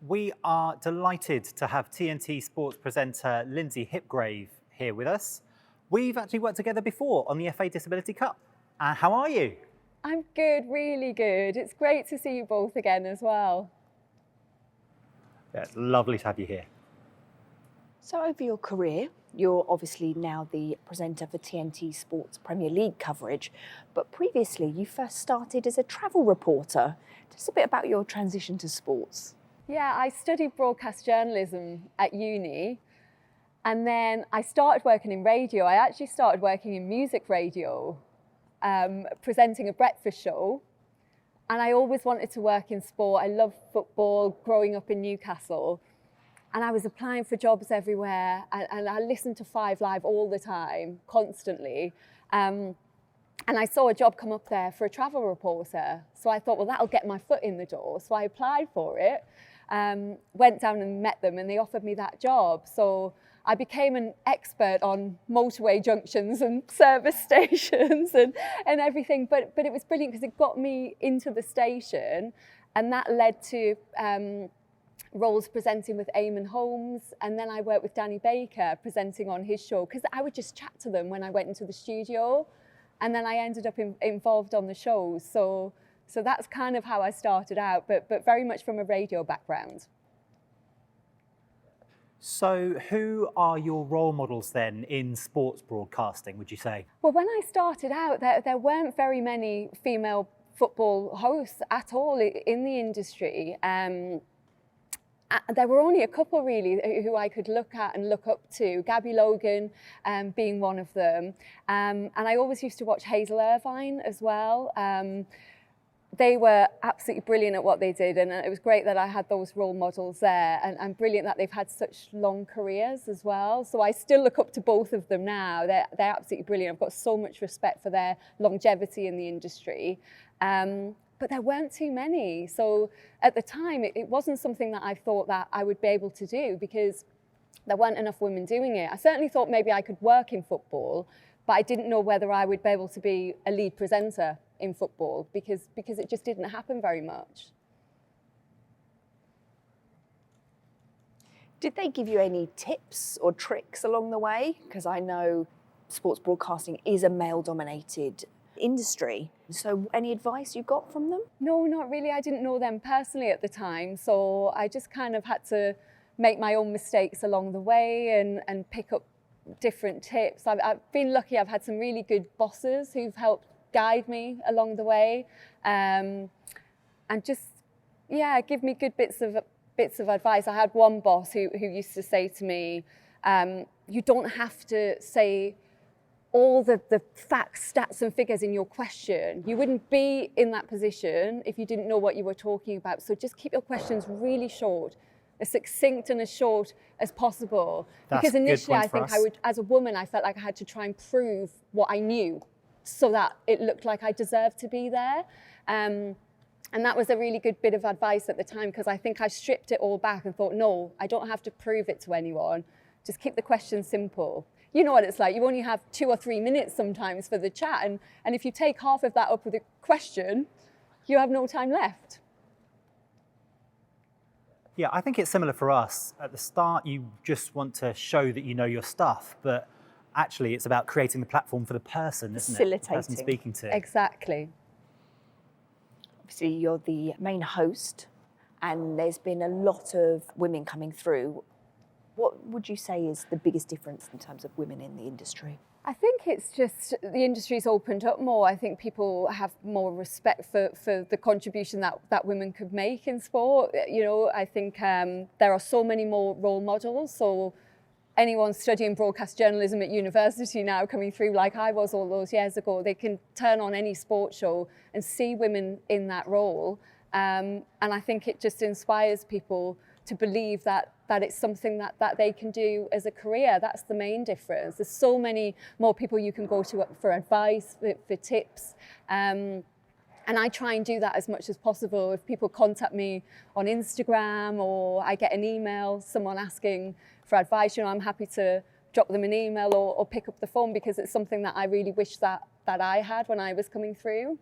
We are delighted to have TNT Sports presenter Lynsey Hipgrave here with us. We've actually worked together before on the FA Disability Cup. How are you? I'm good, really good. It's great to see you both again as well. Yeah, it's lovely to have you here. So over your career, you're obviously now the presenter for TNT Sports Premier League coverage, but previously you first started as a travel reporter. Just a bit about your transition to sports. Yeah, I studied broadcast journalism at uni, and then I started working in radio. I actually started working in music radio, presenting a breakfast show, and I always wanted to work in sport. I loved football growing up in Newcastle. And I was applying for jobs everywhere, and I listened to 5 Live all the time, constantly. And I saw a job come up there for a travel reporter. So I thought, well, that'll get my foot in the door. So I applied for it, went down and met them, and they offered me that job. So I became an expert on motorway junctions and service stations and everything. But it was brilliant because it got me into the station, and that led to roles presenting with Eamon Holmes, and then I worked with Danny Baker presenting on his show because I would just chat to them when I went into the studio, and then I ended up involved on the shows. So that's kind of how I started out, but very much from a radio background. So who are your role models then in sports broadcasting, would you say? Well, when I started out, there weren't very many female football hosts at all in the industry. There were only a couple really who I could look at and look up to, Gabby Logan being one of them. And I always used to watch Hazel Irvine as well. They were absolutely brilliant at what they did, and it was great that I had those role models there, and brilliant that they've had such long careers as well. So I still look up to both of them now. They're absolutely brilliant. I've got so much respect for their longevity in the industry. But there weren't too many. So at the time, it wasn't something that I thought that I would be able to do because there weren't enough women doing it. I certainly thought maybe I could work in football, but I didn't know whether I would be able to be a lead presenter in football because it just didn't happen very much. Did they give you any tips or tricks along the way? Because I know sports broadcasting is a male-dominated industry. So any advice you got from them? No, not really. I didn't know them personally at the time. So I just kind of had to make my own mistakes along the way and pick up different tips. I've been lucky. I've had some really good bosses who've helped guide me along the way, and just, yeah, give me good bits of advice. I had one boss who used to say to me, you don't have to say all the facts, stats and figures in your question. You wouldn't be in that position if you didn't know what you were talking about. So just keep your questions really short, as succinct and as short as possible. Because initially I think I would, as a woman, I felt like I had to try and prove what I knew so that it looked like I deserved to be there. And that was a really good bit of advice at the time, because I think I stripped it all back and thought, no, I don't have to prove it to anyone. Just keep the questions simple. You know what it's like, you only have 2 or 3 minutes sometimes for the chat, and if you take half of that up with a question, you have no time left. Yeah, I think it's similar for us. At the start, you just want to show that you know your stuff, but actually it's about creating the platform for the person, isn't it? The person speaking to. Exactly. Obviously, you're the main host, and there's been a lot of women coming through. What would you say is the biggest difference in terms of women in the industry? I think it's just the industry's opened up more. I think people have more respect for the contribution that women could make in sport. You know, I think there are so many more role models. So anyone studying broadcast journalism at university now coming through like I was all those years ago, they can turn on any sports show and see women in that role. And I think it just inspires people to believe that it's something that they can do as a career. That's the main difference. There's so many more people you can go to for advice, for tips. And I try and do that as much as possible. If people contact me on Instagram or I get an email, someone asking for advice, you know, I'm happy to drop them an email or pick up the phone, because it's something that I really wish that I had when I was coming through.